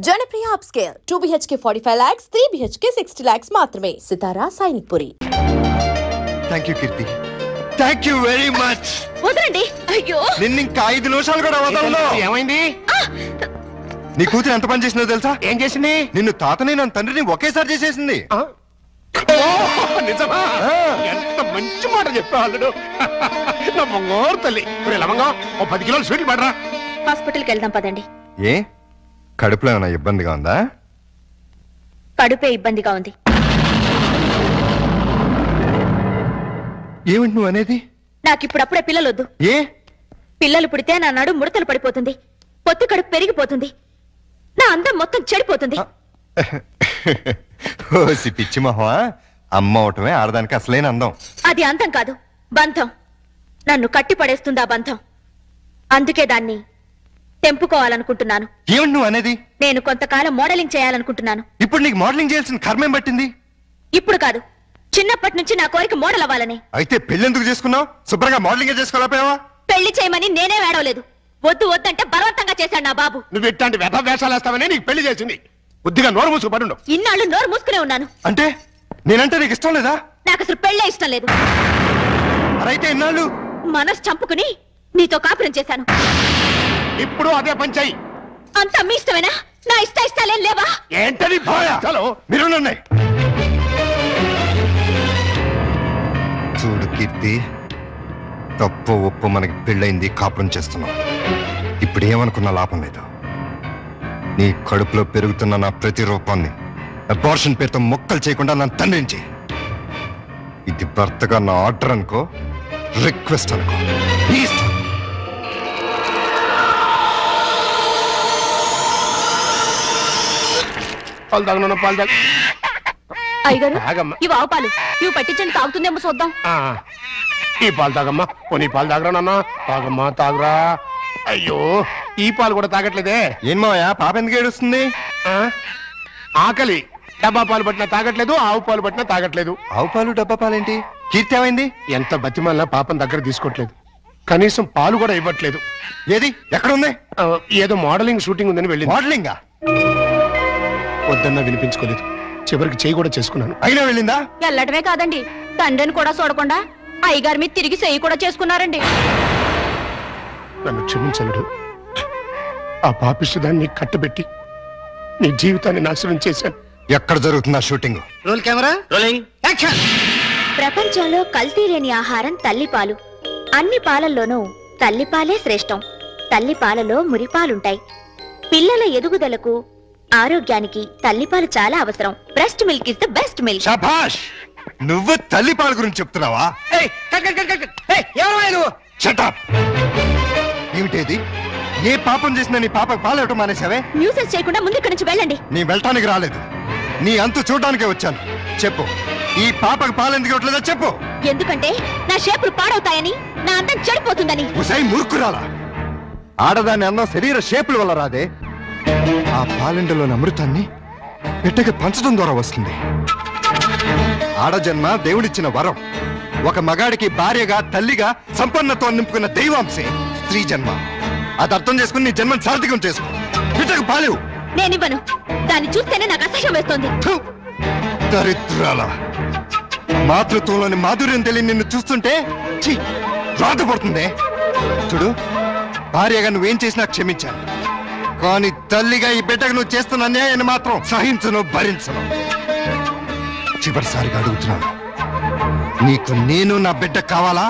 Janapriya upscale 2 BHK 45 lakhs, 3 BHK 60 lakhs మాత్రమే. Sitara Sainikpuri. Thank you Keerthi, thank you very much. వదలండి. అయ్యో, నిన్ను ఇంకా 5 నిమిషాలు కూడా వదలను. ఏమైంది? నీ కూతురు ఎంత పని చేసిందో తెలుసా? ఏం చేసింది? నిన్ను తాతని నన్ను తండ్రిని ఒకేసారి చేసేసింది. నిజమా? ఎంత మంచి మాట చెప్పాడు నా బంగారు తల్లి. లవంగా 10 కిలోలు స్వీట్లు పడరా. హాస్పిటల్కి వెళ్దాం పదండి. ఏ కడుపులో ఏమైనా ఇబ్బందిగా ఉందా? కడుపే ఇబ్బందిగా ఉంది. ఏమిటి నువ్వు అనేది? నాకిప్పుడప్పుడే పిల్లలొద్దు. ఏ? పిల్లలు పుడితే నా నడు ముడతలు పడిపోతుంది, పొత్తి కడుపు పెరిగిపోతుంది, నా అందం మొత్తం చెడిపోతుంది. ఓసి పిచ్చి మొహమా, అమ్మ అవటమే ఆడదానికి అసలైన అందం. అది అందం కాదు, బంధం. నన్ను కట్టి పడేస్తుంది ఆ బంధం. అందుకే దాన్ని తెంపుకోవాలనుకుంటున్నాను. ఏమిటి నువ్వు అనేది? నేను కొంతకాలం మోడలింగ్ చేయాలనుకుంటున్నాను. ఇప్పుడు నీకు మోడలింగ్ చేయాల్సిన కర్మేం పట్టింది? ఇప్పుడు కాదు, చిన్నప్పటి నుంచి నా కోరిక మోడల్ అవ్వాలని. అయితే పెళ్ళెందుకు చేసుకున్నావు? శుభ్రంగా మోడలింగ్ చేసుకోలేకపోయావా? పెళ్లి చేయమని నేనే వేడవలేదు. వద్దు వద్దంటే బలవంతంగా చేశాడు నా బాబు. నువ్వు ఇట్లాంటి వ్యధ వేషాలు వేస్తావనే నీకు పెళ్లి చేసింది. బుద్ధిగా నోరు మూసుకు పడుండు. ఇన్నాళ్ళు నోరు మూసుకునే ఉన్నాను. అంటే నేనంటే నీకు ఇష్టం లేదా? నాకు అసలు పెళ్ళే ఇష్టం లేదు. అయితే ఇన్నాళ్ళు మనసు చంపుకుని నీతో కాపురం చేశాను. ఇప్పుడు అదే పని చెయ్యి. అంతా మీ ఇష్టమేనా? నా ఇష్టాలేం లేవా? ఏంటని మీరు చూడు కీర్తి, తప్పు ఒప్పు మనకి పెళ్ళైంది, కాపురం చేస్తున్నాం. ఇప్పుడు ఏమనుకున్నా లాభం లేదు. నీ కడుపులో పెరుగుతున్న నా ప్రతి రూపాన్ని అబార్షన్ పేరుతో మొక్కలు చేయకుండా నన్ను తండ్రించి. ఇది భర్తగా నా ఆర్డర్ అనుకో, రిక్వెస్ట్ అనుకో. ప్లీజ్. పాలు తాగను, పాలు తాగ. అయ్యగారు, ఇవి ఆవు పాలు, ఇవి పట్టించండి, తాగుతుందేమో చూద్దాం. ఈ పాలు తాగమ్మా. పోనీ పాలు తాగరా నాన్న. తాగమ్మా, తాగరా. అయ్యో, ఈ పాలు కూడా తాగట్లేదే. ఏం మావయ్య, పాప ఎందుకు ఏడుస్తుంది? ఆకలి. డబ్బా పాలు పట్టినా తాగట్లేదు, ఆవు పాలు పట్టినా తాగట్లేదు. ఆవు పాలు డబ్బా పాలేంటి? కీర్తి ఏమైంది? ఎంత బతిమాలినా పాపం దగ్గర తీసుకోవట్లేదు. కనీసం పాలు కూడా ఇవ్వట్లేదు. ఏది ఎక్కడుంది? ఏదో మోడలింగ్ షూటింగ్ ఉందని వెళ్ళింది. మోడలింగా? వద్దన్నా వినిపించుకోలేదు. చివరికి చేయి కూడా చేసుకున్నాను. అయినా వెళ్ళిందా? వెళ్ళటమే కాదండి, తండ్రిని కూడా చూడకుండా అయ్యగారి మీద తిరిగి చెయ్యి కూడా చేసుకున్నారండి. నన్ను క్షమించలేడు. ఆ పాపిష్టిదాన్ని కట్టబెట్టి నీ జీవితాన్ని నాశనం చేశాను. ఎక్కడ జరుగుతుందా shooting? Roll camera, rolling, action. ప్రపంచంలో కల్తీ లేని ఆహారం తల్లిపాలు. అన్ని పాలల్లోనూ తల్లిపాలే శ్రేష్టం. తల్లిపాలలో మురిపాలుంటాయి. పిల్లల ఎదుగుదలకు, ఆరోగ్యానికి తల్లిపాలు చాలా అవసరం. Breast milk is the best milk. శభాష్! నువ్వు తల్లిపాల గురించి చెప్తున్నావా? Shut up! ఏమిటేది? ఏ పాపం చేసినా నీ పాపకు పాలు ఇవ్వటం మానేసావే? న్యూసెన్స్ చేయకుండా ముందు ఇక్కడి నుంచి వెళ్ళండి. నీ వెళ్ళటానికి రాలేదు, నీ అంతు చూడటానికే వచ్చాను. చెప్పు, ఈ పాపకు పాలు ఎందుకు ఇవ్వట్లేదో చెప్పు. ఎందుకంటే నా షేపులు పాడవుతాయని, నా అందం చెడిపోతుందని. ఉసై మూర్ఖురాలా! ఆడదాని అందం శరీర షేపుల వల్ల రాదే. ఆ పాలెండలోని అమృతాన్ని బిడ్డకి పంచడం ద్వారా వస్తుంది. ఆడజన్మ దేవుడిచ్చిన వరం. ఒక మగాడికి భార్యగా, తల్లిగా సంపన్నత్వం నింపుకున్న దైవాంశే స్త్రీ జన్మ. అది అర్థం చేసుకుని నీ జన్మను సార్థకం చేసుకో. బిడ్డకు పాలేవు. నేనివ్వను. దాన్ని చూస్తేనే నాకు అసహ్యం వేస్తోంది. దరిద్రాల! మాతృత్వంలోని మాధుర్యం తెలియని నిన్ను చూస్తుంటే రాధపడుతుందే. చూడు, భార్యగా నువ్వేం చేసినా క్షమించాను, కానీ తల్లిగా ఈ బిడ్డకు నువ్వు చేస్తున్న అన్యాయాన్ని మాత్రం సహించను, భరించను. చివరిసారిగా అడుగుతున్నాను, నీకు నేను నా బిడ్డ కావాలా?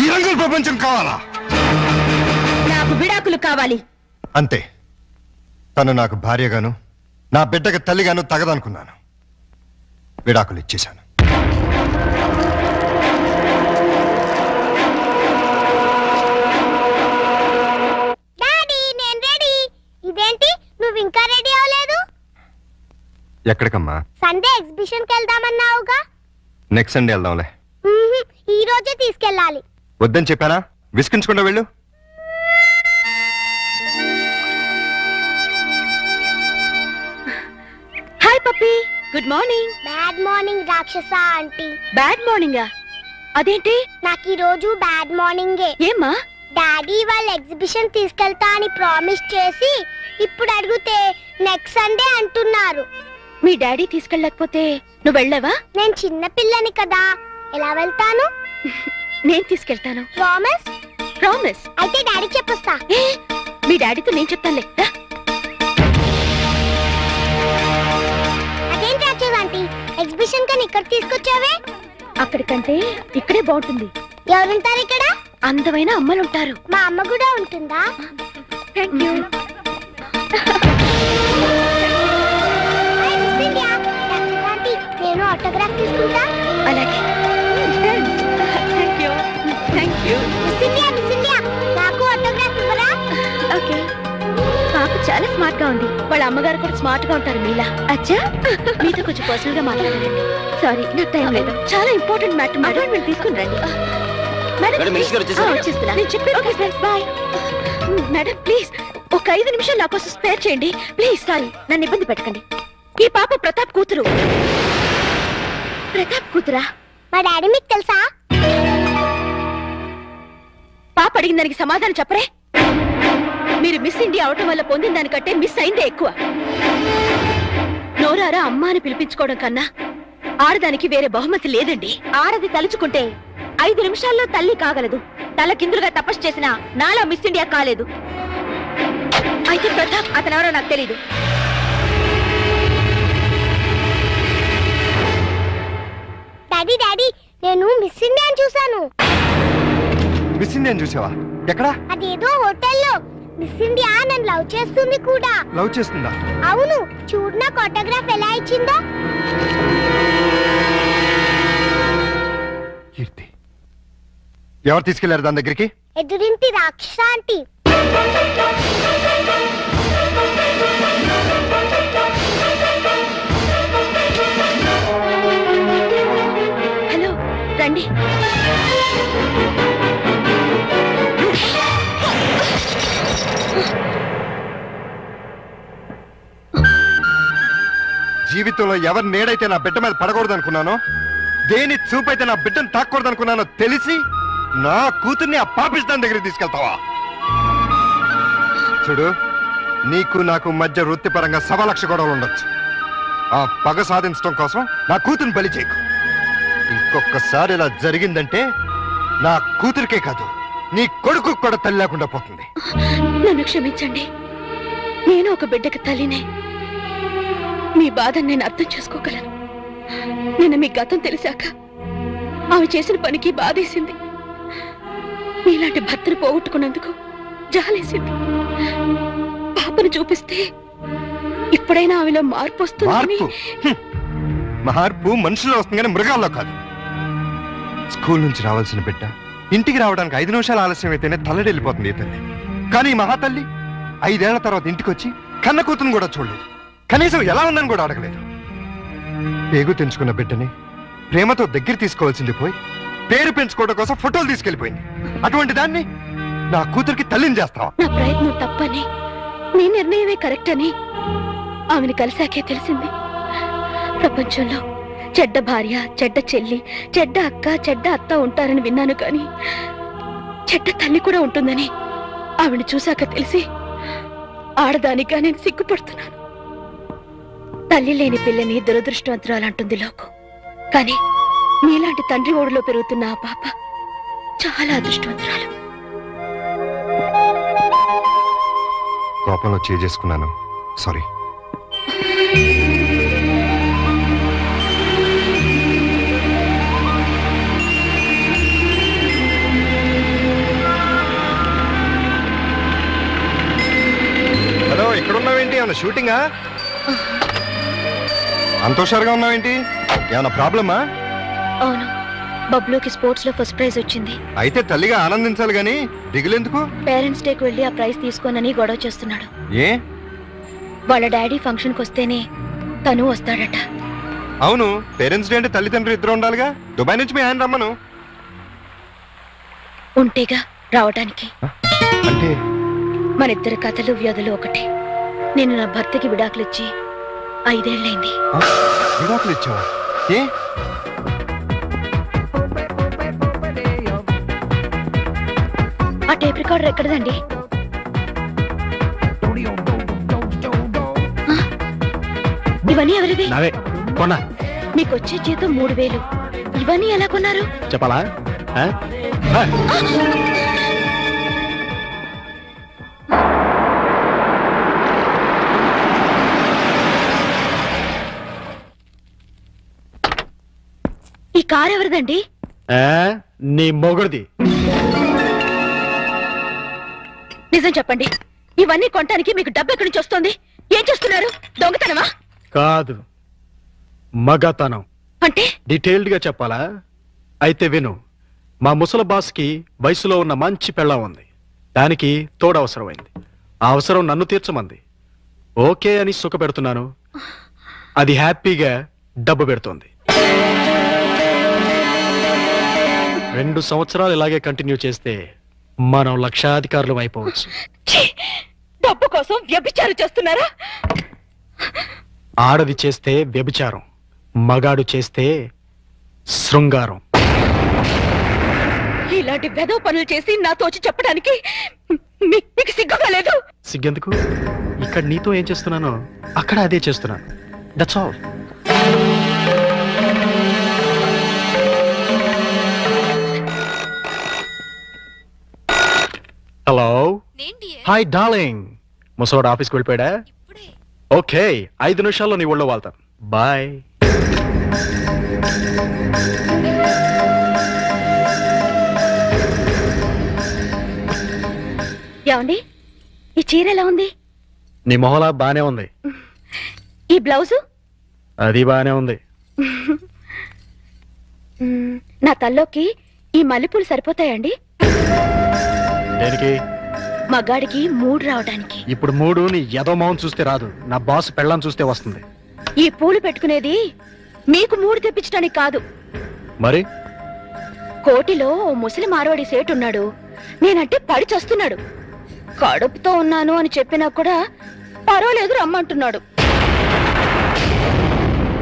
ఈ రంగుల ప్రపంచం కావాలా? నాకు విడాకులు కావాలి. అంతే. తను నాకు భార్యగాను, నా బిడ్డకు తల్లిగాను తగదనుకున్నాను. విడాకులు ఇచ్చేశాను. ఇదేంటి, నువ్వు ఇంకా రెడీ అవ్వలేదు? ఎక్కడికమ్మా? సండే ఎగ్జిబిషన్ కి వెళ్దామన్నావుగా. నెక్స్ట్ సండే వెళ్దాంలే. ఈ రోజే తీసుకెళ్ళాలి. వద్దని చెప్పానా? విసిగించకుండా వెళ్ళు. Hi puppy, good morning. Bad morning రాక్షస ఆంటీ. బ్యాడ్ మార్నింగా? అదేంటి? నాకు ఈ రోజు బ్యాడ్ మార్నింగే. ఏమ్మా? డాడీ వాళ్ళ ఎగ్జిబిషన్ తీసుకెళ్తా అని ప్రామిస్ చేసి ఇప్పుడు అడిగితే నెక్స్ట్ సండే అంటున్నారు. మీ డాడీ తీసుకెళ్ళకపోతే నువ్వు వెళ్ళావా? నేను చిన్న పిల్లని కదా, ఎలా వెళ్తాను? నేను తీసుకెళ్తాను. ప్రామిస్? ప్రామిస్. అయితే డాడీ చెప్పొస్తా. మీ డాడీతో నేను చెప్తానులే. అదేంటి రాక్షసాంటి, ఎగ్జిబిషన్ కని ఇక్కడ తీసుకొచ్చావే? అక్కడికంటే ఇక్కడే బాగుంటుంది. ఎవరుంటారు ఇక్కడ? అందమైన అమ్మలుంటారు. మా అమ్మ కూడా ఉంటుందా? Thank you. నేను ఆటోగ్రాఫ్ తీసుకుంటా. అలాగే. Thank you. Thank you. నాకు ఆటోగ్రాఫ్ ఇవ్వరా? ఓకే. పాప చాలా స్మార్ట్ గా ఉంది. వాళ్ళ అమ్మగారు కూడా స్మార్ట్ గా ఉంటారు మీలా. అచ్చా, మీతో కొంచెం పర్సనల్ గా మాట్లాడాలండి. సారీ, నాకు టైం లేదు. చాలా ఇంపార్టెంట్ మ్యాటర్. అపాయింట్మెంట్ తీసుకుని రండి. మేడం వచ్చేస్తున్నా. నేను చెప్పాను. Bye madam. ప్లీజ్ ఒక 5 నిమిషాలు నా కోసం స్పేర్ చేయండి ప్లీజ్. సారీ, నన్ను ఇబ్బంది పెట్టకండి. ఈ పాప ప్రతాప్ కూతురు. ప్రతాప్ కూతురా? మా డాడీ మీకు తెలుసా? పాప అడిగిన దానికి సమాధానం చెప్పరే. మీరు మిస్ ఇండియా అవటం వల్ల పొందిన దానికంటే మిస్ అయిందే ఎక్కువ. నోరారా అమ్మ అని పిలిపించుకోవడం కన్నా ఆడదానికి వేరే బహుమతి లేదండి. ఆడది తలుచుకుంటే 5 నిమిషాల్లో తల్లి కాగలదు. తల కిందులుగా తపస్సు చేసినా నాలా మిస్ ఇండియా కాలేదు. అయితే ప్రతాప్ అతనెవరో నాకు తెలీదు. డాడీ డాడీ, నేను మిస్ ఇండియా చూసాను. మిస్ ఇండియా చూసావా? ఎక్కడా? అదేదో హోటల్లో. మిస్ ఇండియా నన్ను లవ్ చేస్తుంది కూడా. లవ్ చేస్తుందా? అవును, చూడు నాకు ఆటోగ్రాఫ్ ఎలా ఇచ్చిందో. కీర్తి ఎవరు తీసుకెళ్లారు దాని దగ్గరికి? ఎదురింటి రాక్షస ఆంటీ. హలో, రండి. జీవితంలో ఎవరి నేడైతే నా బిడ్డ మీద పడకూడదు అనుకున్నానో, దేని చూపైతే నా బిడ్డను తాకూడదు అనుకున్నానో తెలిసి నా కూతుర్ని ఆ పాపిస్తాన్ దగ్గరికి తీసుకెళ్తావా? చూడు, నీకు నాకు మధ్య వృత్తిపరంగా 1,00,000 గొడవలు ఉండొచ్చు. ఆ పగ సాధించడం కోసం నా కూతుర్ని బలి చేయకు. ఇంకొకసారి ఇలా జరిగిందంటే నా కూతురికే కాదు, నీ కొడుకు కూడా తల్లి లేకుండా పోతుంది. నన్ను క్షమించండి. నేను ఒక బిడ్డకి తల్లినే. మీ బాధను నేను అర్థం చేసుకోగలను. నిన్న మీ గతం తెలిసాక ఆమె చేసిన పనికి బాధేసింది. మీలాంటి భర్తను పోగొట్టుకున్నందుకు జాలేసింది. పాపను చూపిస్తే ఇప్పుడైనా ఆమెలో మార్పు వస్తుంది. మార్పు మనుషుల్లో వస్తుంది కానీ మృగాల్లో కాదు. స్కూల్ నుంచి రావాల్సిన బిడ్డ ఇంటికి రావడానికి 5 నిమిషాలు ఆలస్యం అయితేనే తల్లడెళ్ళిపోతుంది ఈ తల్లి. కానీ ఈ మహాతల్లి 5 ఏళ్ల తర్వాత ఇంటికి వచ్చి కన్న కూతురుని కూడా చూడలేదు. కనీసం ఎలా ఉందని కూడా అడగలేదు. పేగు తెంచుకున్న బిడ్డని ప్రేమతో దగ్గర తీసుకోవాల్సింది పోయి పేరు పెంచుకోవడం కోసం ఫోటోలు తీసుకెళ్లిపోయింది. అటువంటి దాన్ని నా కూతురికి తల్లిని చేస్తావా? నా ప్రయత్నం తప్పని, నీ నిర్ణయమే కరెక్ట్ అని ఆమెను కలిసాకే తెలిసింది. ప్రపంచంలో చెడ్డ భార్య, చెడ్డ చెల్లి, చెడ్డ అక్క, చెడ్డ అత్త ఉంటారని విన్నాను, కానీ చెడ్డ తల్లి కూడా ఉంటుందని ఆవిడ చూశాక తెలిసి ఆడదానిగా నేను సిగ్గుపడుతున్నాను. తల్లి లేని పిల్లని దురదృష్టవంతురాలంటుంది లోకం. కానీ నీలాంటి తండ్రి ఓడిలో పెరుగుతున్న ఆ పాప చాలా అదృష్టవంతురాలు. కోపంలో చేసుకున్నాను, సారీ. హలో, ఎక్కడున్నావేంటి? ఏమన్నా షూటింగా? అంత హుషారుగా ఉన్నావేంటి? ఏమన్నా ప్రాబ్లమా? అవును, బబ్లూకి స్పోర్ట్స్ లో ఫస్ట్ ప్రైజ్ వచ్చింది. అయితే తల్లిగా ఆనందించాలి గాని దిగులెందుకు? పేరెంట్స్ డేకి వెళ్ళి ఆ ప్రైజ్ తీసుకోనని గొడవ చేస్తున్నాడు. ఏ? వాళ్ళ డాడీ ఫంక్షన్ కి వస్తేనే తను వస్తాడట. అవును, పేరెంట్స్ డే అంటే తల్లిదండ్రులు ఇద్దరు ఉండాలిగా. దుబాయ్ నుంచి మీ ఆయన రమ్మను. ఉంటేగా రావడానికి. అంటే మన ఇద్దరి కథలు వ్యాధులు ఒకటే. నేను నా భర్తకి విడాకులిచ్చి 5 ఏళ్ళైంది. విడాకులు ఇచ్చావా? ఏ? ఆ టేప్ రికార్డర్ ఎక్కడదండి? ఇవన్నీ ఎవరివి? నావే కొన్నా. మీకు వచ్చే జీతం 3000. ఇవన్నీ ఎలా కొన్నారు? చెప్పాలా? ఈ కార్ ఎవరిదండి? నీ మొగుడిది. నిజం చెప్పండి, ఇవన్నీ కొనడానికి మీకు డబ్బు ఎక్కడి నుంచి వస్తుంది? ఏం చేస్తున్నారు? దొంగతనమా? కాదు, మగతనం. అంటే డీటెయిల్డ్ గా చెప్పాలా? అయితే విను. మా ముసలి బాస్కి వయసులో ఉన్న మంచి పెళ్ళం ఉంది. దానికి తోడు అవసరమైంది. ఆ అవసరం నన్ను తీర్చమంది. ఓకే అని సుఖ పెడుతున్నాను. అది హ్యాపీగా డబ్బు పెడుతోంది. 2 సంవత్సరాలు ఇలాగే కంటిన్యూ చేస్తే మనం లక్షాధికారులు అయిపోవచ్చు. డబ్బు కోసం వ్యభిచారం చేస్తున్నారా? ఆడది చేస్తే వ్యభిచారం, మగాడు చేస్తే శృంగారం. ఇలాంటి వెధవ పనులు చేసి నాతో వచ్చి చెప్పడానికి మీకు సిగ్గుగా లేదు? సిగ్గెందుకు? ఇక్కడ నీతో ఏం చేస్తున్నానో అక్కడ అదే చేస్తున్నాను. That's all. Hello, hi darling. ముసలోడు ఆఫీస్కి వెళ్ళిపోయాడా? ఓకే, 5 నిమిషాల్లో నీ ఒళ్ళో వాళ్తాను. బాయ్. ఏమండి, ఈ చీర ఎలా ఉంది? నీ మొహలా బానే ఉంది. ఈ బ్లౌజు? అది బానే ఉంది. నా తల్లోకి ఈ మల్లెపూలు సరిపోతాయండి? దేనికి? మగాడికి 3 రావడానికి. ఇప్పుడు 3 నీ ఎదో మొహం చూస్తే రాదు, నా బాస్ పెళ్ళాం చూస్తే వస్తుంది. ఈ పూలు పెట్టుకునేది మీకు 3 తెప్పించడానికి కాదు. మరి కోటిలో ఓ ముసలి మార్వాడి సేటు ఉన్నాడు. నేనంటే పడి చస్తున్నాడు. కడుపుతో ఉన్నాను అని చెప్పినా కూడా పర్వాలేదు రమ్మంటున్నాడు.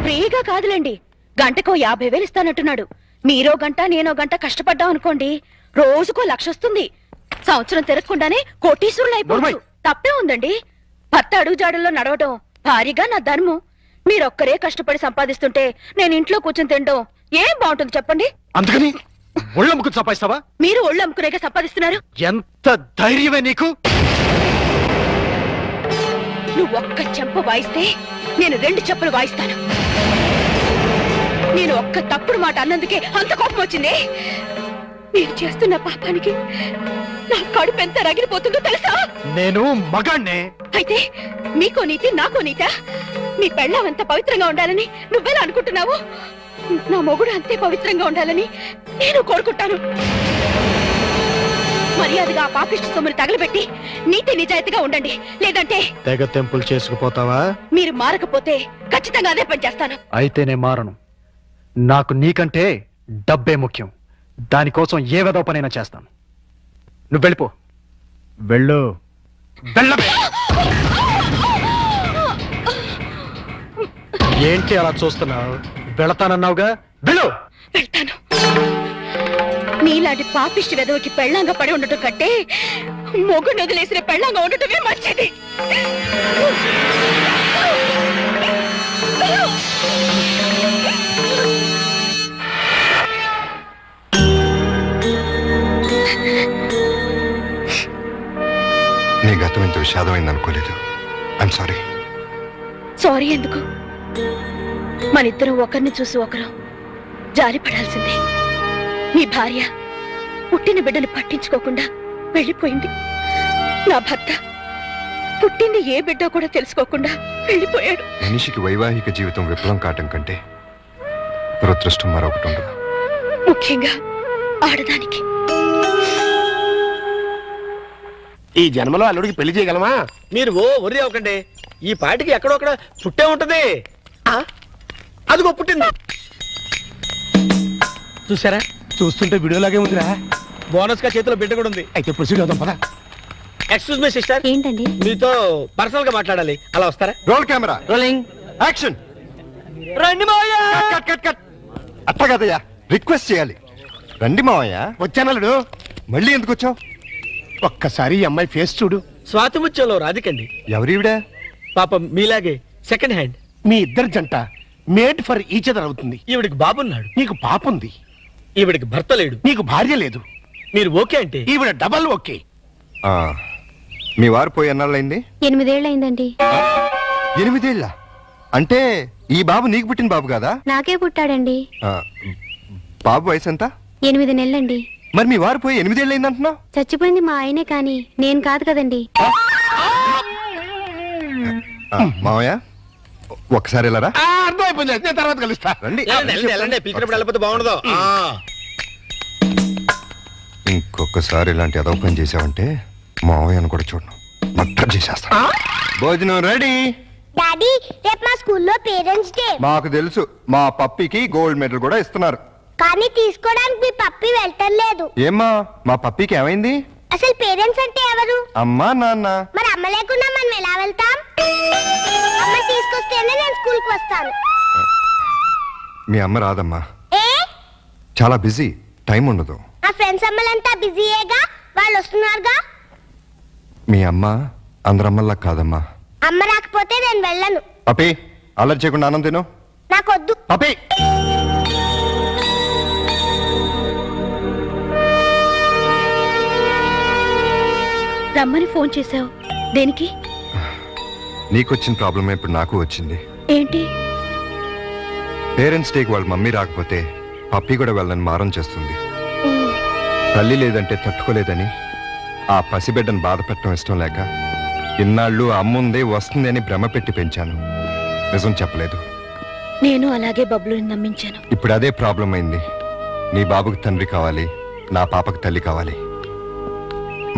ఫ్రీగా కాదులేండి, గంటకో 50,000 ఇస్తానంటున్నాడు. మీరో గంట నేనో గంట కష్టపడ్డాం అనుకోండి, రోజుకో 1,00,000 వస్తుంది. సంవత్సరం తిరగకుండానే కోటీశ్వరులు అయిపోవచ్చు. తప్పే ఉందండి? భర్త అడుగుజాడల్లో నడవటం భారీగా నా ధర్మం. మీరొక్కరే కష్టపడి సంపాదిస్తుంటే నేను ఇంట్లో కూర్చొని తినడం ఏం బాగుంటుంది చెప్పండి? అందుకని ఒళ్ళమ్ముకుని సంపాదిస్తావా? మీరు ఒళ్ళు అమ్ముకునేగా సంపాదిస్తున్నారు. ఎంత ధైర్యమే నీకు? నువ్వు ఒక్క చెంప వాయిస్తే నేను 2 చెప్పులు వాయిస్తాను. నేను ఒక్క తప్పుడు మాట అన్నందుకే అంత కోపం వచ్చింది. నేను చేస్తున్న పాపానికి నా కడుపు ఎంత రగిలిపోతుందో తెలుసా? నేను మగాణ్ణే. అయితే నీకో నీతి నాకో నీతా? నీ పెళ్ళాం ఎంత పవిత్రంగా ఉండాలని నువ్వెలా అనుకుంటున్నావు? నా మొగుడు అంతే పవిత్రంగా ఉండాలని నేను కోరుకుంటాను. మర్యాదగా ఆ పాపిష్టి సొమ్ములు తగలబెట్టి నీతి నిజాయితీగా ఉండండి. లేదంటే తెగ తెంపులు చేసుకుపోతావా? మీరు మారకపోతే ఖచ్చితంగా అదే పని చేస్తాను. అయితే నేను మారను. నాకు నీకంటే డబ్బే ముఖ్యం. దానికోసం ఏ వెధవ పనైనా చేస్తాను. నువ్వు వెళ్ళిపో. వెళ్ళు. వెళ్ళవే. ఏంటి అలా చూస్తున్నావు? వెళతానన్నావుగా, వెళ్ళు. వెళ్తాను. నీలాంటి పాపిష్టి వెధవకి పెళ్ళంగా పడి ఉండటం కంటే మొగుడు వదిలేసిన పెళ్ళంగా ఉండటమే మంచిది. నీ గతం ఇంత విషాదమైంది అనుకోలేదు. I'm sorry. సారీ ఎందుకు? మనిద్దరం ఒకరిని చూసి ఒకరు జారి పడాల్సిందే. మీ భార్య పుట్టిన బిడ్డని పట్టించుకోకుండా వెళ్ళిపోయింది. నా భర్త పుట్టింది ఏ బిడ్డ కూడా తెలుసుకోకుండా వెళ్ళిపోయాడు. మనిషికి వైవాహిక జీవితం విఫలం కావటం కంటే దురదృష్టం మరొకటి ఉండదు. ముఖ్యంగా ఆడదానికి. ఈ జన్మలో అల్లుడికి పెళ్లి చేయగలమా? మీరు ఒర్రి అవ్వకండి. ఈ పాటికి ఎక్కడొక్కడ పుట్టే ఉంటది. అదిగో పుట్టింది. చూసారా? చూస్తుంటే వీడియోలాగే ఉందిరా. బోనస్ గా చేతిలో బిడ్డ కూడా ఉంది. అయితే ప్రొసీడ్ అవుదాం పద. ఎక్స్క్యూజ్ మీ సిస్టర్, ఏంటండి? మీతో పర్సనల్ గా మాట్లాడాలి. అలా వస్తారా? Roll camera rolling action. రండి మావయ్య. Cut cut cut. అట్లా కదయ్యా, రిక్వెస్ట్ చేయాలి. రండి మావయ్య. వచ్చానల్లుడు. మళ్ళీ ఎందుకు వచ్చావు? ఒక్కసారి ఈ అమ్మాయి ఫేస్ చూడు. స్వాతి ముత్యంలో రాధికండి. ఎవరివిడా? పాపం మీలాగే సెకండ్ హ్యాండ్. మీ ఇద్దరి జంట మేడ్ ఫర్ ఈచ్ అదర్ అవుతుంది. ఈవిడికి బాబున్నాడు. నీకు పాప ఉంది. ఈవిడికి భర్త లేడు. నీకు భార్య లేదు. మీరు ఓకే అంటే ఈవిడ డబల్ ఓకే. మీ వారు పోయి ఎన్నాళ్ళైంది? 8 ఏళ్ళైందండి. 8 ఏళ్ళ అంటే ఈ బాబు నీకు పుట్టిన బాబు కాదా? నాకే పుట్టాడండి. బాబు వయసు ఎంత? 8 నెలలండి. మరి మీ వారు పోయి 8 ఏళ్ళైంది అంటున్నావు? చచ్చిపోయింది మా ఆయనే కానీ నేను కాదు కదండి. మావయ్య ఒక్కసారి వెళ్ళరా? అర్థమైపోయింది, నేను తర్వాత కలుస్తా. రండి. పిలిచినప్పుడు వెళ్ళిపోతే బాగుండదు. ఇంకొకసారి ఇలాంటి అదవ పని చేసావంటే మావయ్యను కూడా చూడను, మట్టర్ చేసేస్తా. భోజనం రెడీ. డాడీ రేపు మా స్కూల్లో పేరెంట్స్ డే. మాకు తెలుసు, మా పప్పికి గోల్డ్ మెడల్ కూడా ఇస్తున్నారు. కానీ తీసుకోవడానికి మీ పప్పి వెళ్ళటలేదు. ఏమ్మా మా పప్పికి ఏమైంది? అసలు పేరెంట్స్ అంటే ఎవరు? అమ్మా నాన్న. మరి అమ్మ లేకుండా మనం ఎలా వెళ్తాం? అమ్మ తీసుకొస్తేనే నేను స్కూల్ కి వస్తాను. మీ అమ్మ రాదమ్మా, ఏ? చాలా బిజీ, టైం ఉండదు. ఆ ఫ్రెండ్స్ అమ్మలంతా బిజీయేగా, వాళ్ళు వస్తున్నారుగా. మీ అమ్మ అందరమ్మల్లా కాదమ్మా. అమ్మ రాకపోతే నేను వెళ్ళను. పప్పి అల్లరి చేయకుండా ఆనంద్ తిను. నాకొద్దు. పప్పి రమ్మని ఫోన్ చేశావు దేనికి? నీకొచ్చిన ప్రాబ్లమే ఇప్పుడు నాకు వచ్చింది. ఏంటి? పేరెంట్స్ డేకి వాళ్ళ మమ్మీ రాకపోతే పప్పి కూడా వెళ్ళని మారం చేస్తుంది. తల్లి లేదంటే తట్టుకోలేదని ఆ పసిబిడ్డను బాధ పెట్టడం ఇష్టం లేక ఇన్నాళ్ళు అమ్ముందే వస్తుంది అని భ్రమ పెట్టి పెంచాను. నిజం చెప్పలేదు. నేను అలాగే బబ్లుని నమ్మించాను. ఇప్పుడు అదే ప్రాబ్లం అయింది. నీ బాబుకి తండ్రి కావాలి, నా పాపకు తల్లి కావాలి.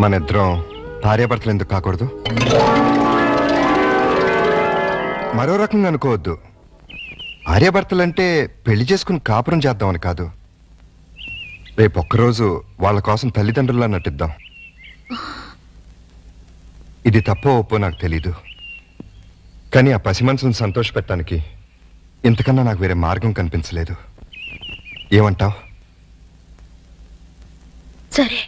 మన ఇద్దరం భార్యాభర్తలు ఎందుకు కాకూడదు? మరో రకంగా అనుకోవద్దు. భార్యాభర్తలంటే పెళ్లి చేసుకుని కాపురం చేద్దామని కాదు. రేపు ఒక్కరోజు వాళ్ళ కోసం తల్లిదండ్రుల్లా నటిద్దాం. ఇది తప్పో ఒప్పో నాకు తెలీదు, కానీ ఆ పసి మనసును సంతోష పెట్టడానికి ఇంతకన్నా నాకు వేరే మార్గం కనిపించలేదు. ఏమంటావ్? సరే.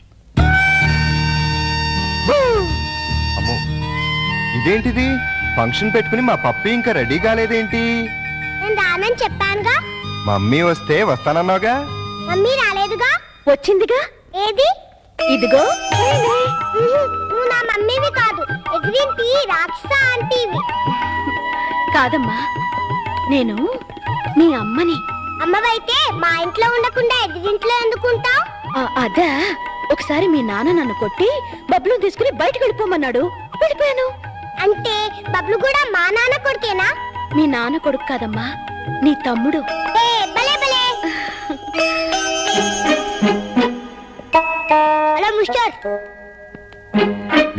అమ్మో, ఇదేంటిది? ఫంక్షన్ పెట్టుకుని మా పప్పి ఇంకా రెడీ కాలేదేంటి? నేను రానని చెప్పానుగా. మమ్మీ వస్తే వస్తానన్నావుగా. మమ్మీ రాలేదుగా. వచ్చిందిగా. ఏది? ఇదిగో. నువ్వు నా మమ్మీవి కాదు, ఎగిరింటి రాక్షస ఆంటీవి. కాదమ్మా, నేను మీ అమ్మని. అమ్మవైతే మా ఇంట్లో ఉండకుండా ఎగిరింట్లో ఎందుకుంటావు? అదా, ఒకసారి మీ నాన్న నన్ను కొట్టి బబ్లు తీసుకుని బయటకు వెళ్ళిపోమన్నాడు, వెళ్ళిపోయాను. అంటే బబ్లు కూడా మా నాన్న కొడుకేనా? మీ నాన్న కొడుకు కాదమ్మా, నీ తమ్ముడు. భలే భలే. Hello mister.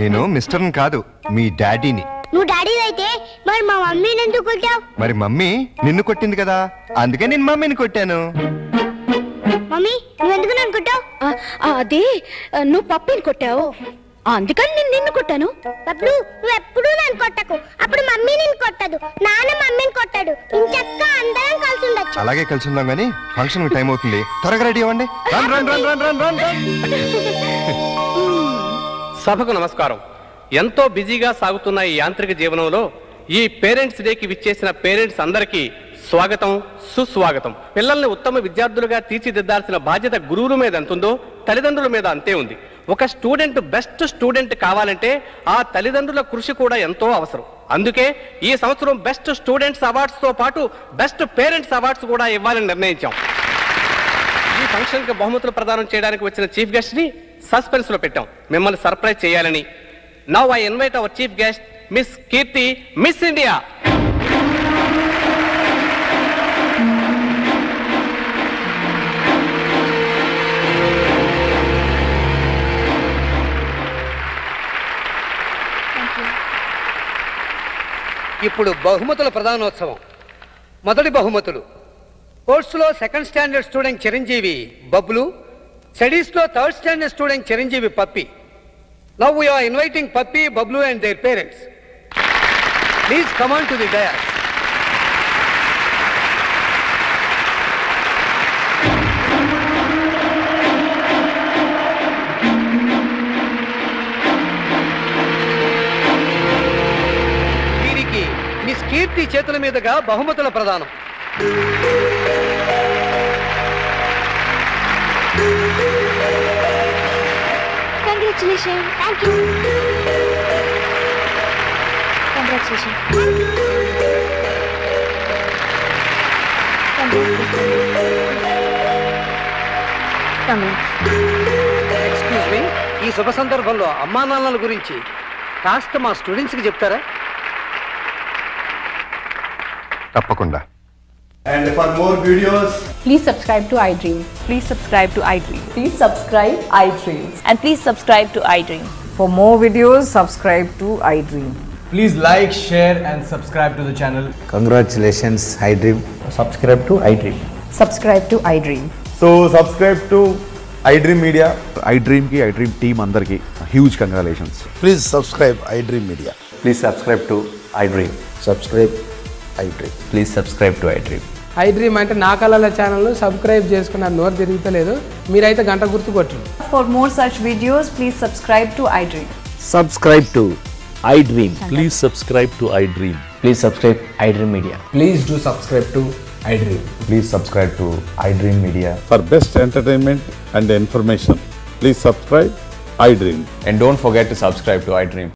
నేను మిస్టర్ని కాదు, మీ డాడీని. నువ్వు డాడీ అయితే మరి మా మమ్మీని ఎందుకు కొట్టావు? మరి మమ్మీ నిన్ను కొట్టింది కదా, అందుకే నేను మమ్మీని కొట్టాను. మమ్మీ నువ్వెందుకు నన్ను కొట్టావు? అదే నువ్వు పప్పిని కొట్టావు, అందుకని నేను నిన్ను కొట్టాను. బబ్లు నువ్వు ఎప్పుడూ నన్ను కొట్టకు, అప్పుడు మమ్మీ నిన్ను కొట్టదు, నాన్న మమ్మీని కొట్టాడు. ఇంచక్క అందరం కలిసి ఉండొచ్చు. అలాగే కలిసి ఉందాం గానీ ఫంక్షన్ టైం అవుతుంది, త్వరగా రెడీ అవ్వండి. Run run run run run run run. సభకు నమస్కారం. ఎంతో బిజీగా సాగుతున్న ఈ యాంత్రిక జీవనంలో ఈ పేరెంట్స్ డేకి విచ్చేసిన పేరెంట్స్ అందరికీ స్వాగతం, సుస్వాగతం. పిల్లల్ని ఉత్తమ విద్యార్థులుగా తీర్చిదిద్దాల్సిన బాధ్యత గురువుల మీద ఎంతుందో తల్లిదండ్రుల మీద అంతే ఉంది. ఒక స్టూడెంట్ బెస్ట్ స్టూడెంట్ కావాలంటే ఆ తల్లిదండ్రుల కృషి కూడా ఎంతో అవసరం. అందుకే ఈ సంవత్సరం బెస్ట్ స్టూడెంట్స్ అవార్డ్స్ తో పాటు బెస్ట్ పేరెంట్స్ అవార్డ్స్ కూడా ఇవ్వాలని నిర్ణయించాం. ఈ ఫంక్షన్ కి బహుమతులు ప్రదానం చేయడానికి వచ్చిన చీఫ్ గెస్ట్ ని సస్పెన్స్ లో పెట్టాం, మిమ్మల్ని సర్ప్రైజ్ చేయాలని. Now I invite our chief guest miss Keerthi, miss India. ఇప్పుడు బహుమతుల ప్రధానోత్సవం. మొదటి బహుమతులు: స్పోర్ట్స్లో second standard student Chiranjeevi Bablu, స్టడీస్లో third standard student Chiranjeevi Pappi. Now we are inviting Pappi, Bablu and their parents. Please come on to the dais. కీర్తి చేతుల మీదుగా బహుమతుల ప్రదానం. Congratulation. Thank you. Congratulation. Excuse me, ఈ శుభ సందర్భంలో అమ్మా నాన్నల గురించి కాస్త మా స్టూడెంట్స్ కి చెప్తారా? తప్పకుండా. And for more videos, please subscribe to iDream. Please subscribe to iDream. Please subscribe iDream. And please subscribe to iDream. For more videos, subscribe to iDream. please like, share and subscribe to the channel. Congratulations, iDream. Subscribe to iDream. Subscribe to iDream. So subscribe to iDream Media. iDream ki iDream team andarki huge congratulations. Please subscribe iDream Media. Please subscribe to iDream. Subscribe iDream. Please subscribe to iDream. iDream అంటే నా కళల channel subscribe చేసుకున్న నోరు తిరుగుతలేదు, మీరైతే గంట గుర్తు కొట్టండి. For more such videos, please subscribe to iDream. Subscribe to iDream. Please subscribe to iDream. Please subscribe iDream Media. Please do subscribe to iDream. Please subscribe to iDream Media. For best entertainment and information, please subscribe iDream. And don't forget to subscribe to iDream.